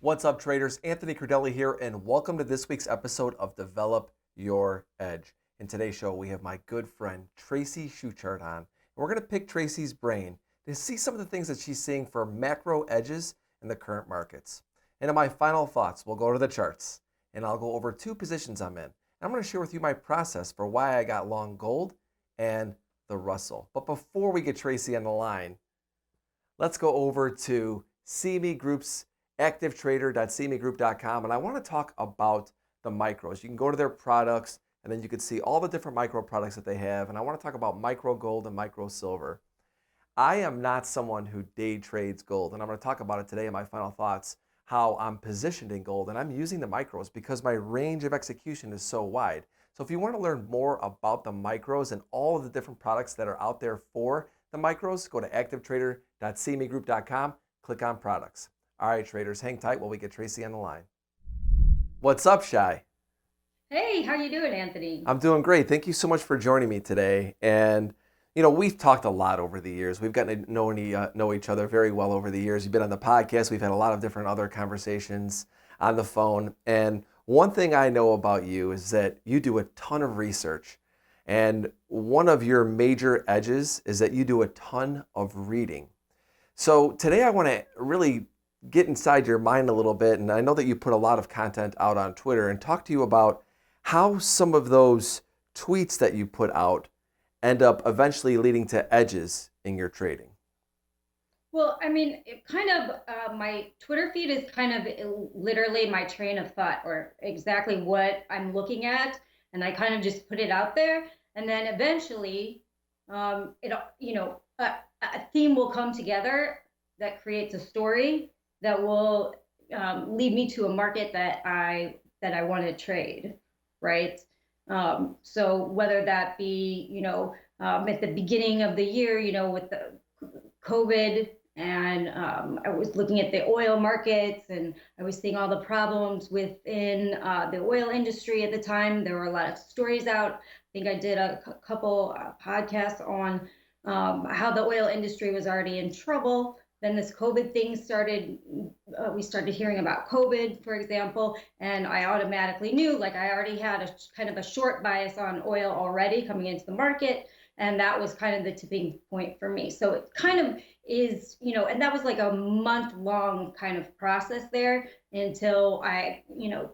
What's up, traders? Anthony Crudele here, and welcome to this week's episode of Develop Your Edge. In today's show, we have my good friend Tracy Schuchart on. And we're going to pick Tracy's brain to see some of the things that she's seeing for macro edges in the current markets. And in my final thoughts, we'll go to the charts, and I'll go over two positions I'm in. And I'm going to share with you my process for why I got long gold and the Russell. But before we get Tracy on the line, let's go over to CME Group's activetrader.cmegroup.com, and I want to talk about the micros. You can go to their products, and then you can see all the different micro products that they have, and I want to talk about micro gold and micro silver. I am not someone who day trades gold, and I'm going to talk about it today in my final thoughts, how I'm positioned in gold, and I'm using the micros because my range of execution is so wide. So if you want to learn more about the micros and all of the different products that are out there for the micros, go to activetrader.cmegroup.com, click on products. All right, traders, hang tight while we get Tracy on the line. What's up, Shai? Hey, how you doing, Anthony? I'm doing great. Thank you so much for joining me today. And we've talked a lot over the years. We've gotten to know each other very well over the years. You've been on the podcast. We've had a lot of different other conversations on the phone. And one thing I know about you is that you do a ton of research. And one of your major edges is that you do a ton of reading. So today I want to really get inside your mind a little bit, and I know that you put a lot of content out on Twitter, and talk to you about how some of those tweets that you put out end up eventually leading to edges in your trading. Well, I mean, my Twitter feed is kind of literally my train of thought, or exactly what I'm looking at, and I kind of just put it out there, and then eventually, it you know, a theme will come together that creates a story that will lead me to a market that I want to trade, right? So whether that be, at the beginning of the year, with the COVID, and I was looking at the oil markets, and I was seeing all the problems within the oil industry at the time. There were a lot of stories out. I think I did a couple podcasts on how the oil industry was already in trouble. Then this COVID thing started. We started hearing about COVID, for example, and I automatically knew, like, I already had a kind of a short bias on oil already coming into the market, and that was kind of the tipping point for me. So it kind of is, and that was like a month-long kind of process there until I,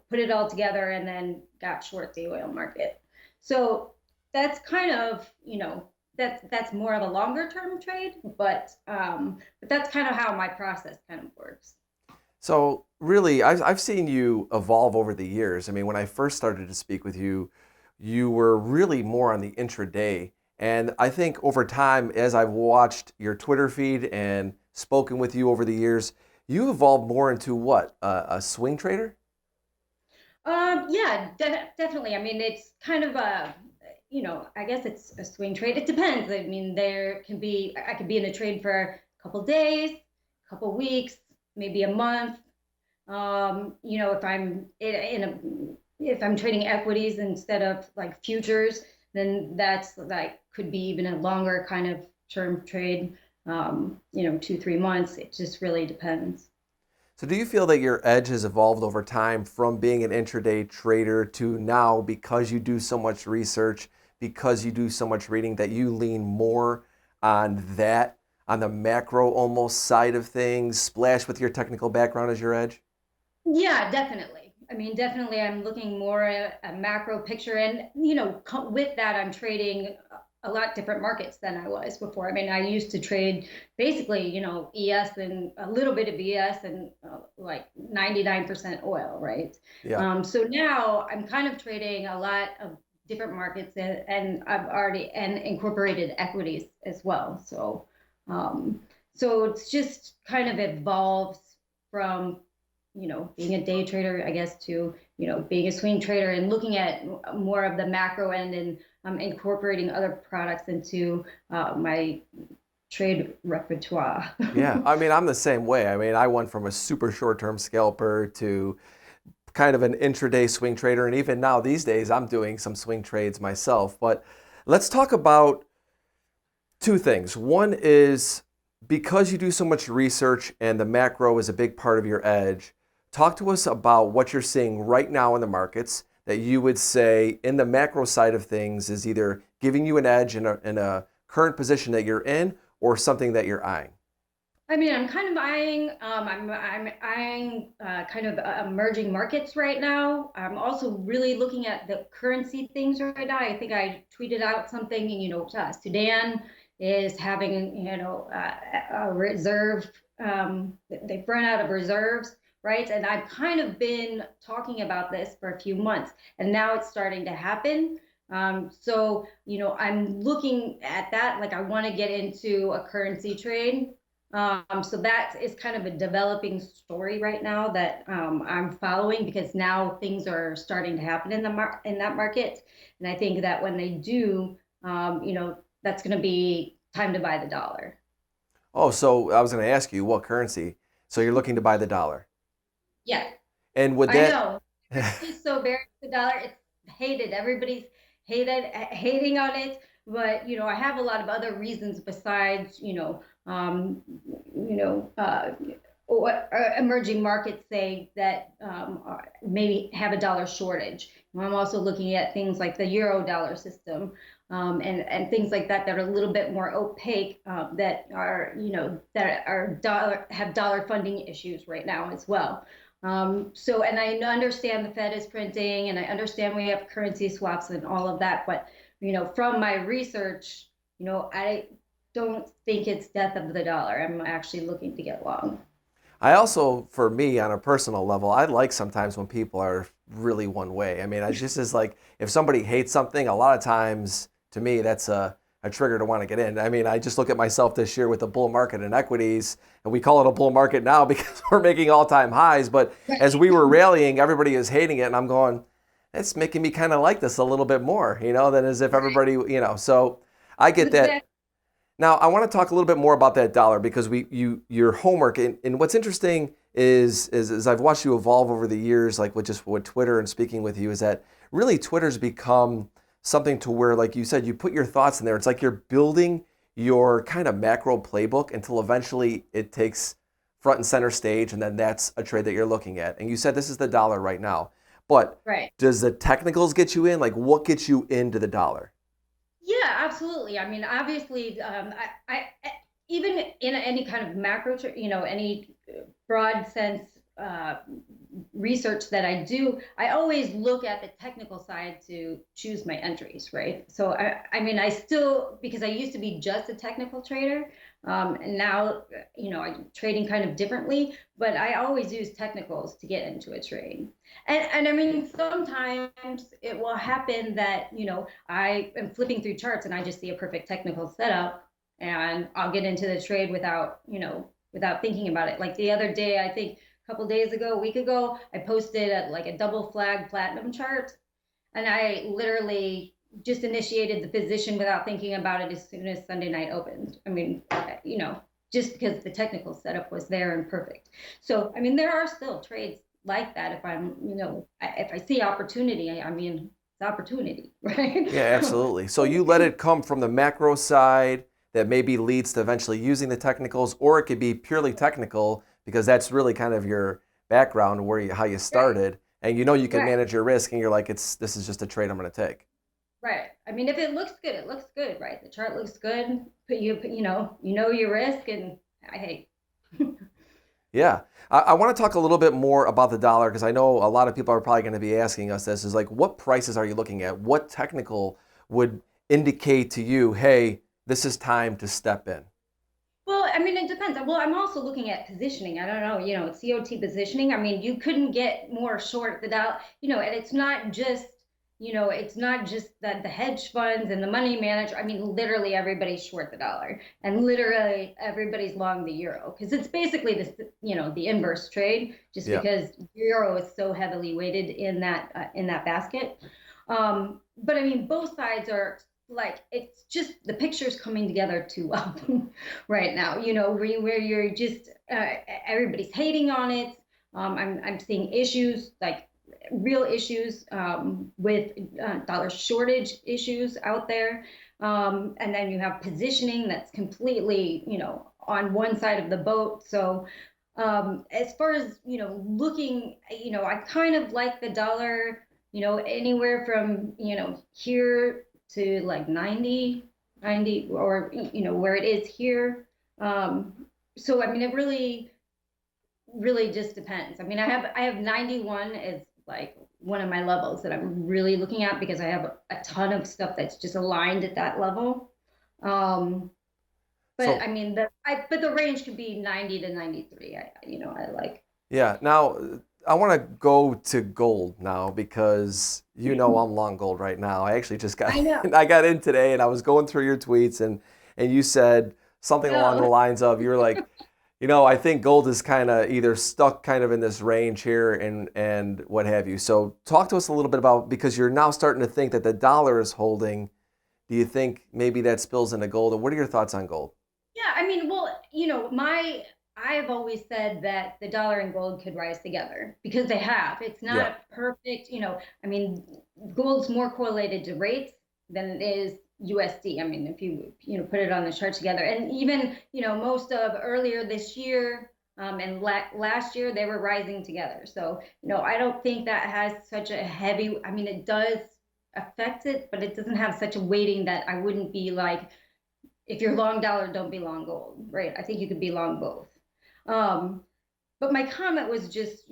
put it all together and then got short the oil market. So that's kind of, that's more of a longer term trade, but that's kind of how my process kind of works. So really, I've seen you evolve over the years. I mean, when I first started to speak with you, you were really more on the intraday. And I think over time, as I've watched your Twitter feed and spoken with you over the years, you evolved more into what, a swing trader? Yeah, definitely. I mean, it's kind of I guess it's a swing trade. It depends. I mean, I could be in a trade for a couple days, a couple weeks, maybe a month. If I'm if I'm trading equities instead of like futures, then that's like could be even a longer kind of term trade. 2, 3 months. It just really depends. So do you feel that your edge has evolved over time from being an intraday trader to now, because you do so much research, because you do so much reading, that you lean more on that, on the macro almost side of things, splash with your technical background as your edge? Yeah, definitely. I mean, definitely, I'm looking more at a macro picture, and with that, I'm trading a lot different markets than I was before. I mean, I used to trade basically, ES and a little bit of ES and like 99% oil, right? Yeah. So now I'm kind of trading a lot of different markets, and I've already and incorporated equities as well. Um, so it's just kind of evolves from being a day trader, I guess, to, being a swing trader and looking at more of the macro end, and incorporating other products into my trade repertoire. Yeah. I mean, I'm the same way. I mean, I went from a super short-term scalper to kind of an intraday swing trader. And even now, these days, I'm doing some swing trades myself. But let's talk about two things. One is, because you do so much research and the macro is a big part of your edge, talk to us about what you're seeing right now in the markets that you would say in the macro side of things is either giving you an edge in a current position that you're in or something that you're eyeing. I mean, I'm kind of eyeing, I'm eyeing kind of emerging markets right now. I'm also really looking at the currency things right now. I think I tweeted out something, Sudan is having, a reserve, they've run out of reserves, right? And I've kind of been talking about this for a few months, and now it's starting to happen. I'm looking at that, like I want to get into a currency trade. So that is kind of a developing story right now that I'm following because now things are starting to happen in in that market, and I think that when they do, that's going to be time to buy the dollar. Oh, so I was going to ask you what currency. So you're looking to buy the dollar. Yeah, And would I that know. Everybody's so buried the dollar. It's hated. Everybody's hating on it. But I have a lot of other reasons besides you know, what emerging markets say that maybe have a dollar shortage. I'm also looking at things like the euro dollar system and things like that that are a little bit more opaque that are that are dollar have dollar funding issues right now as well. And I understand the Fed is printing, and I understand we have currency swaps and all of that, but from my research, I don't think it's death of the dollar. I'm actually looking to get long. I also, for me, on a personal level, I like sometimes when people are really one way. I mean, I just is like if somebody hates something, a lot of times to me that's a trigger to want to get in. I mean, I just look at myself this year with the bull market in equities, and we call it a bull market now because we're making all-time highs. But as we were rallying, everybody is hating it, and I'm going, it's making me kind of like this a little bit more, than as if everybody, So I get that. Exactly. Now, I want to talk a little bit more about that dollar because your homework and what's interesting is I've watched you evolve over the years, like with Twitter and speaking with you, is that really Twitter's become something to where, like you said, you put your thoughts in there. It's like you're building your kind of macro playbook until eventually it takes front and center stage, and then that's a trade that you're looking at. And you said this is the dollar right now, but Right. does the technicals get you in? Like, what gets you into the dollar? Yeah, absolutely. I mean, obviously, even in any kind of macro, any broad sense research that I do, I always look at the technical side to choose my entries, right? So I mean, I still because I used to be just a technical trader, and now I'm trading kind of differently, but I always use technicals to get into a trade. And I mean, sometimes it will happen that I am flipping through charts and I just see a perfect technical setup, and I'll get into the trade without thinking about it. Like the other day, I think couple days ago, a week ago, I posted like a double flag platinum chart, and I literally just initiated the position without thinking about it as soon as Sunday night opened. I mean, just because the technical setup was there and perfect. So, I mean, there are still trades like that. If if I see opportunity, I mean, it's opportunity, right? Yeah, absolutely. So you let it come from the macro side that maybe leads to eventually using the technicals, or it could be purely technical because that's really kind of your background where how you Right, started, and you can right. manage your risk, and you're like, this is just a trade I'm going to take. Right. I mean, if it looks good, it looks good, right? The chart looks good. You know your risk, and I hate. Yeah, I want to talk a little bit more about the dollar because I know a lot of people are probably going to be asking us this: is like, what prices are you looking at? What technical would indicate to you, hey, this is time to step in? Well, I mean, it depends. Well, I'm also looking at positioning. I don't know, COT positioning. I mean, you couldn't get more short the dollar, and it's not just that the hedge funds and the money manager. I mean, literally everybody's short the dollar, and literally everybody's long the euro because it's basically this, the inverse trade, just Yeah. because euro is so heavily weighted in that basket. But I mean, both sides are like it's just the picture's coming together too well right now. Where you're just everybody's hating on it. I'm seeing issues like real issues with dollar shortage issues out there, and then you have positioning that's completely on one side of the boat. So As far as, looking, I kind of like the dollar, anywhere from, here to like 90, or, where it is here. So, I mean, it really just depends. I mean, I have 91 as like one of my levels that I'm really looking at because I have a ton of stuff that's just aligned at that level. Um, but I So mean, but the range could be 90 to 93. I like. yeah, now I want to go to gold now because I'm long gold right now. I actually just got I know. I got in today and I was going through your tweets and you said something along the Oh, lines of you're like, I think gold is kind of either stuck kind of in this range here and what have you. So talk to us a little bit about, because you're now starting to think that the dollar is holding. Do you think maybe that spills into gold? And what are your thoughts on gold? yeah. I mean, well, I've always said that the dollar and gold could rise together because they have. It's Yeah. not perfect, I mean, gold's more correlated to rates than it is USD. I mean, if put it on the chart together, and even, most of earlier this year, and last year they were rising together. So, I don't think that has such a heavy, I mean, it does affect it, but it doesn't have such a weighting that I wouldn't be like, if you're long dollar, don't be long gold, right? I think you could be long both. Um, but my comment was just,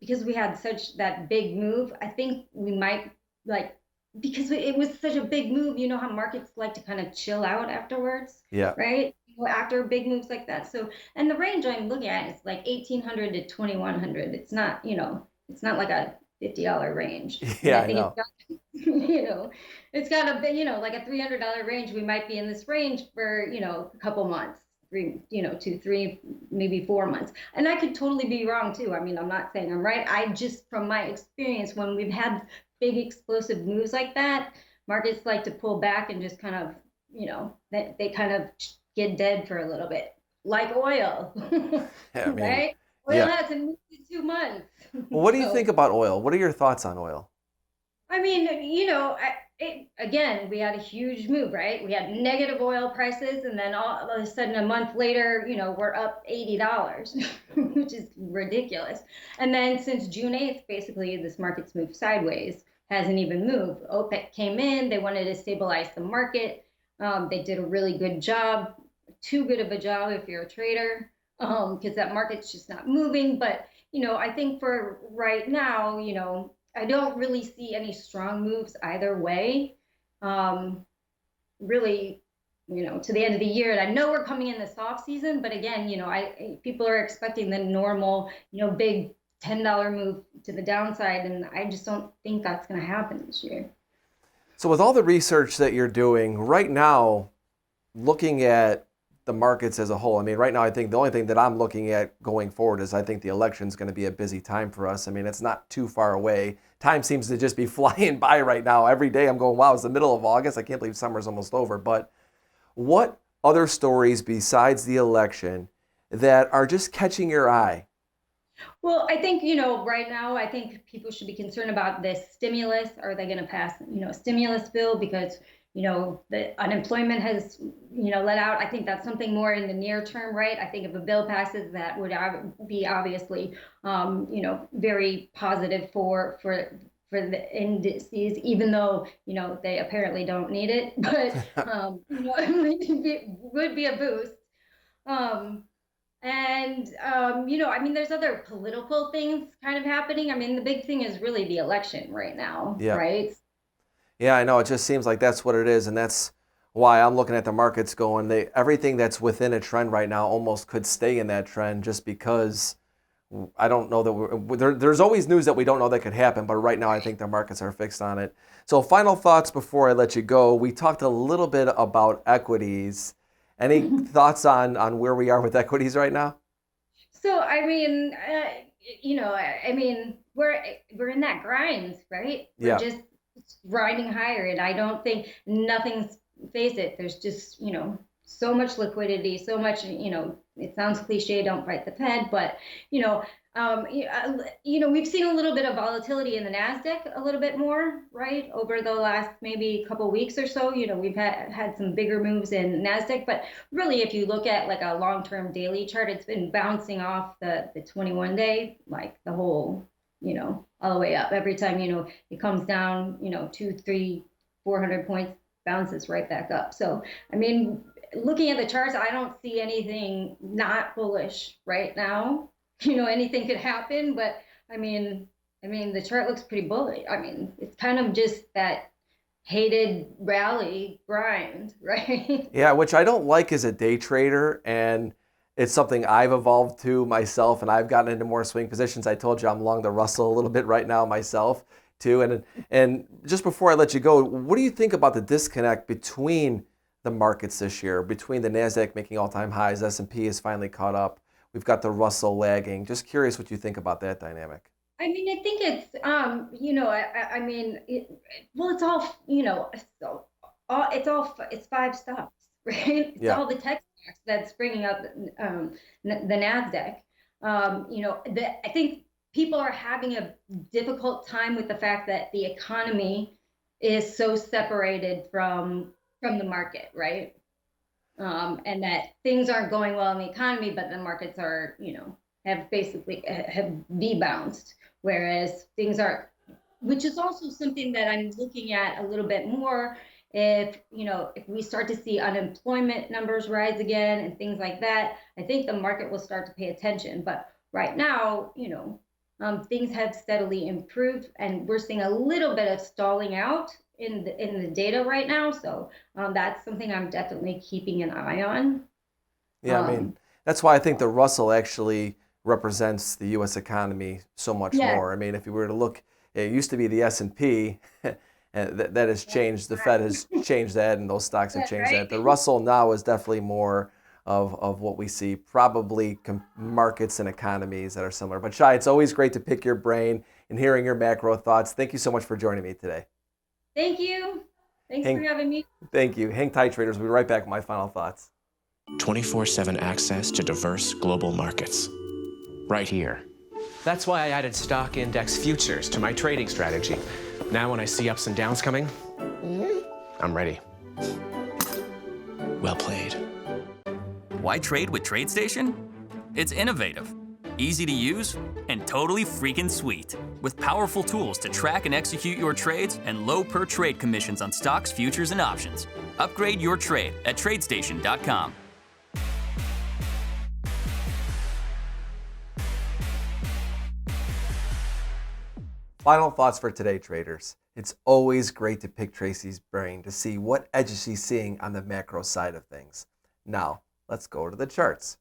because we had such that big move, I think we might, like, because it was such a big move, you know how markets like to kind of chill out afterwards, Yeah. right? After big moves like that. So, and the range I'm looking at is like 1800 to 2100. It's not like a $50 range. I mean, Yeah, I I think know. it's it's got a bit, like a $300 range. We might be in this range for, a couple months, three, 2, 3, maybe 4 months. And I could totally be wrong too. I mean, I'm not saying I'm right. I just, from my experience, when we've had big explosive moves like that, markets like to pull back and just kind of, they kind of get dead for a little bit, like oil, Yeah, I mean, right? Oil yeah. hasn't moved in 2 months. Well, what do you think So, about oil? What are your thoughts on oil? I mean, again, we had a huge move, right? We had negative oil prices, and then all of a sudden, a month later, we're up $80, which is ridiculous. And then since June 8th, basically, this market's moved sideways, hasn't even moved. OPEC came in, they wanted to stabilize the market. They did a really good job, too good of a job if you're a trader, because that market's just not moving. But, I think for right now, I don't really see any strong moves either way. Um, Really, to the end of the year. And I know we're coming in the soft season, but again, people are expecting the normal, big $10 move to the downside, and I just don't think that's going to happen this year. So, with all the research that you're doing right now, looking at the markets as a whole, I mean, right now, I think the only thing that I'm looking at going forward is I think the election's going to be a busy time for us. I mean, it's not too far away. Time seems to just be flying by right now. Every day I'm going, wow, it's the middle of August. I can't believe summer's almost over. But what other stories besides the election that are just catching your eye? Well, I think, right now, I think people should be concerned about this stimulus. Are they going to pass, a stimulus bill? Because, the unemployment has, let out. I think that's something more in the near term, right? I think if a bill passes, that would be obviously, very positive for the indices, even though, they apparently don't need it. But, it would be a boost. Um, and I mean, there's other political things kind of happening. I mean, the big thing is really the election right now, Yeah. right? Yeah, I know. It just seems like that's what it is, and that's why I'm looking at the markets going. Everything that's within a trend right now almost could stay in that trend, just because I don't know that there's always news that we don't know that could happen. But right now, I think the markets are fixed on it. So, final thoughts before I let you go. We talked a little bit about equities. Any thoughts on where we are with equities right now? So, I mean, I mean, we're in that grind, right? We're Yeah. just grinding higher, and I don't think nothing's, face it. There's just, so much liquidity, so much, it sounds cliche, don't fight the Fed, but, you know, we've seen a little bit of volatility in the Nasdaq, a little bit more, right, over the last maybe couple weeks or so. We've had some bigger moves in Nasdaq, but really, if you look at like a long-term daily chart, it's been bouncing off the 21-day, like the whole, all the way up. Every time, it comes down, 2, 3, 400 points, bounces right back up. So, I mean, looking at the charts, I don't see anything not bullish right now. Anything could happen, but I mean, the chart looks pretty bullish. I mean, it's kind of just that hated rally grind, right? Yeah, which I don't like as a day trader, and it's something I've evolved to myself, and I've gotten into more swing positions. I told you I'm long the Russell a little bit right now myself too. And just before I let you go, what do you think about the disconnect between the markets this year, between the Nasdaq making all-time highs, S&P is finally caught up, we've got the Russell lagging. Just curious what you think about that dynamic. I mean, I think it's, I mean, well, it's all, it's five stocks, right? It's Yeah. all the tech stocks that's bringing up the Nasdaq. I think people are having a difficult time with the fact that the economy is so separated from the market, right? And that things aren't going well in the economy, but the markets are, have basically have debounced, whereas things are, which is also something that I'm looking at a little bit more. If we start to see unemployment numbers rise again and things like that, I think the market will start to pay attention. But right now, things have steadily improved, and we're seeing a little bit of stalling out in the data right now. So that's something I'm definitely keeping an eye on. Yeah, I mean, Um, that's why I think the Russell actually represents the U.S. economy so much yes, more. I mean, if you were to look, it used to be the S&P, and that has that's changed. The Fed right. has changed that, and those stocks have That's changed right. that. The Russell now is definitely more of what we see, probably markets and economies that are similar. But Shai, it's always great to pick your brain and hearing your macro thoughts. Thank you so much for joining me today. Thank you. Thanks for Hang, having me. thank you. Hang tight, traders. We'll be right back with my final thoughts. 24/7 access to diverse global markets. Right here. That's why I added stock index futures to my trading strategy. Now when I see ups and downs coming, I'm ready. Well played. Why trade with TradeStation? It's innovative, easy to use, and totally freaking sweet. With powerful tools to track and execute your trades and low per trade commissions on stocks, futures, and options. Upgrade your trade at TradeStation.com. Final thoughts for today, traders. It's always great to pick Tracy's brain to see what edges she's seeing on the macro side of things. Now, let's go to the charts.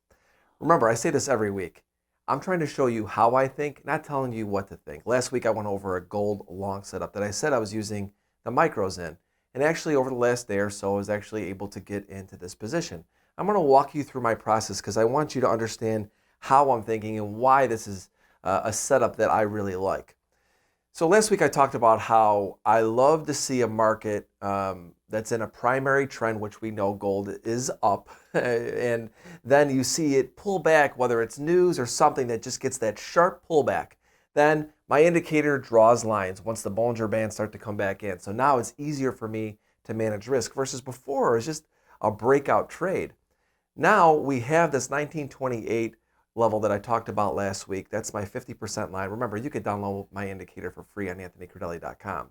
Remember, I say this every week. I'm trying to show you how I think, not telling you what to think. Last week I went over a gold long setup that I said I was using the micros in. And actually over the last day or so I was actually able to get into this position. I'm going to walk you through my process because I want you to understand how I'm thinking and why this is a setup that I really like. So last week I talked about how I love to see a market that's in a primary trend, which we know gold is up, and then you see it pull back, whether it's news or something that just gets that sharp pullback. Then my indicator draws lines once the Bollinger Bands start to come back in. So now it's easier for me to manage risk versus before it was just a breakout trade. Now we have this 1928 level that I talked about last week. That's my 50% line. Remember, you can download my indicator for free on anthonycrudele.com.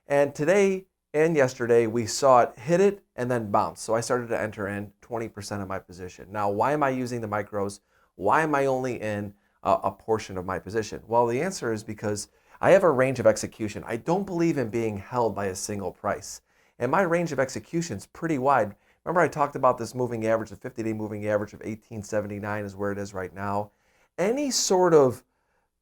And today and yesterday, we saw it hit it and then bounce. So I started to enter in 20% of my position. Now, why am I using the micros? Why am I only in a portion of my position? Well, the answer is because I have a range of execution. I don't believe in being held by a single price. And my range of execution is pretty wide. Remember I talked about this moving average, the 50-day moving average of 1879 is where it is right now. Any sort of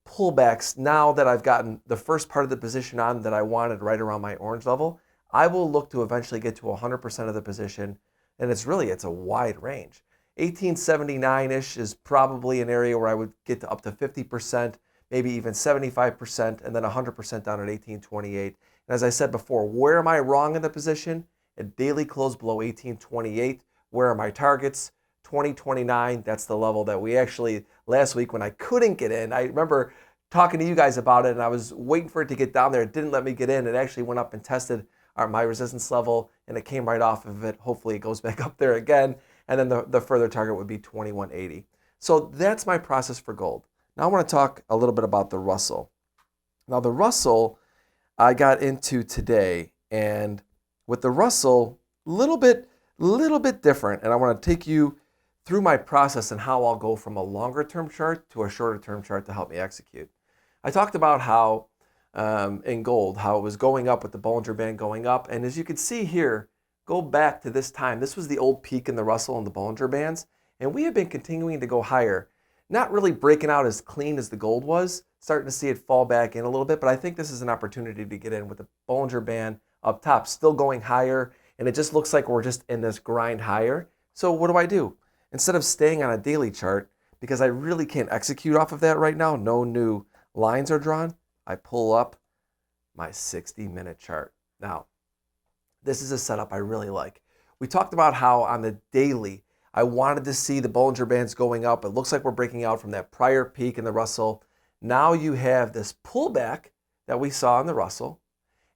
pullbacks now that I've gotten the first part of the position on that I wanted right around my orange level, I will look to eventually get to 100% of the position. And it's a wide range. 1879-ish is probably an area where I would get to up to 50%, maybe even 75%, and then 100% down at 1828. And as I said before, where am I wrong in the position? A daily close below 1828 Where are my targets? 2029, that's the level that we actually, last week when I couldn't get in, I remember talking to you guys about it, and I was waiting for it to get down there. It didn't let me get in. It actually went up and tested my resistance level, and it came right off of it. Hopefully it goes back up there again, and then the further target would be 2180. So that's my process for gold. Now I want to talk a little bit about the Russell. Now the Russell I got into today, and with the Russell, little bit different, and I want to take you through my process and how I'll go from a longer term chart to a shorter term chart to help me execute. I talked about how in gold, how it was going up with the Bollinger Band going up, and as you can see here, go back to this time. This was the old peak in the Russell and the Bollinger Bands, and we have been continuing to go higher. Not really breaking out as clean as the gold was, starting to see it fall back in a little bit, but I think this is an opportunity to get in with the Bollinger Band up top, still going higher, and it just looks like we're just in this grind higher. So what do? Instead of staying on a daily chart, because I really can't execute off of that right now, no new lines are drawn, I pull up my 60-minute chart. Now, this is a setup I really like. We talked about how on the daily, I wanted to see the Bollinger Bands going up. It looks like we're breaking out from that prior peak in the Russell. Now you have this pullback that we saw in the Russell,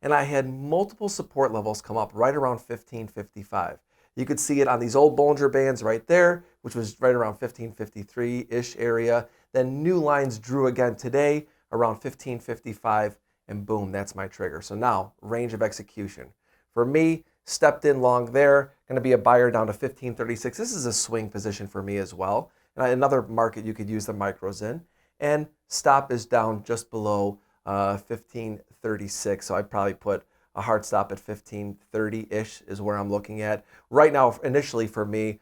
and I had multiple support levels come up right around 1555. You could see it on these old Bollinger Bands right there, which was right around 1553-ish area. Then new lines drew again today around 1555, and boom, that's my trigger. So now, range of execution. For me, stepped in long there, going to be a buyer down to 1536. This is a swing position for me as well. And another market you could use the micros in. And stop is down just below 1536. So I'd probably put a hard stop at 1530-ish is where I'm looking at. Right now, initially for me,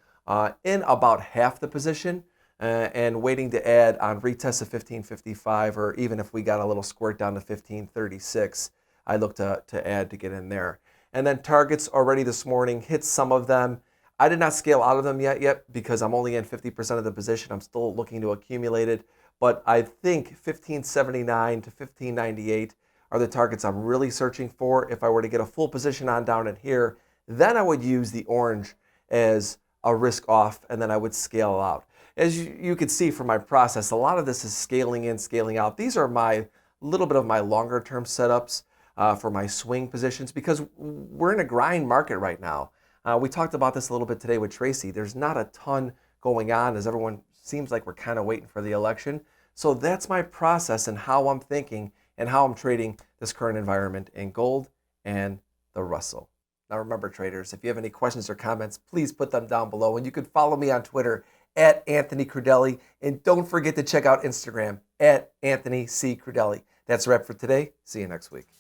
in about half the position and waiting to add on retest of 1555, or even if we got a little squirt down to 1536, I look to add to get in there. And then targets already this morning, hit some of them. I did not scale out of them yet because I'm only in 50% of the position. I'm still looking to accumulate it. But I think 1579 to 1598 are the targets I'm really searching for. If I were to get a full position on down in here, then I would use the orange as a risk off, and then I would scale out. As you can see from my process, a lot of this is scaling in, scaling out. These are my little bit of my longer term setups for my swing positions, because we're in a grind market right now. We talked about this a little bit today with Tracy. There's not a ton going on, as everyone seems like we're kind of waiting for the election. So that's my process and how I'm thinking and how I'm trading this current environment in gold and the Russell. Now remember, traders, if you have any questions or comments, please put them down below. And you can follow me on Twitter at Anthony Crudele. And don't forget to check out Instagram at Anthony C. Crudele. That's a wrap for today. See you next week.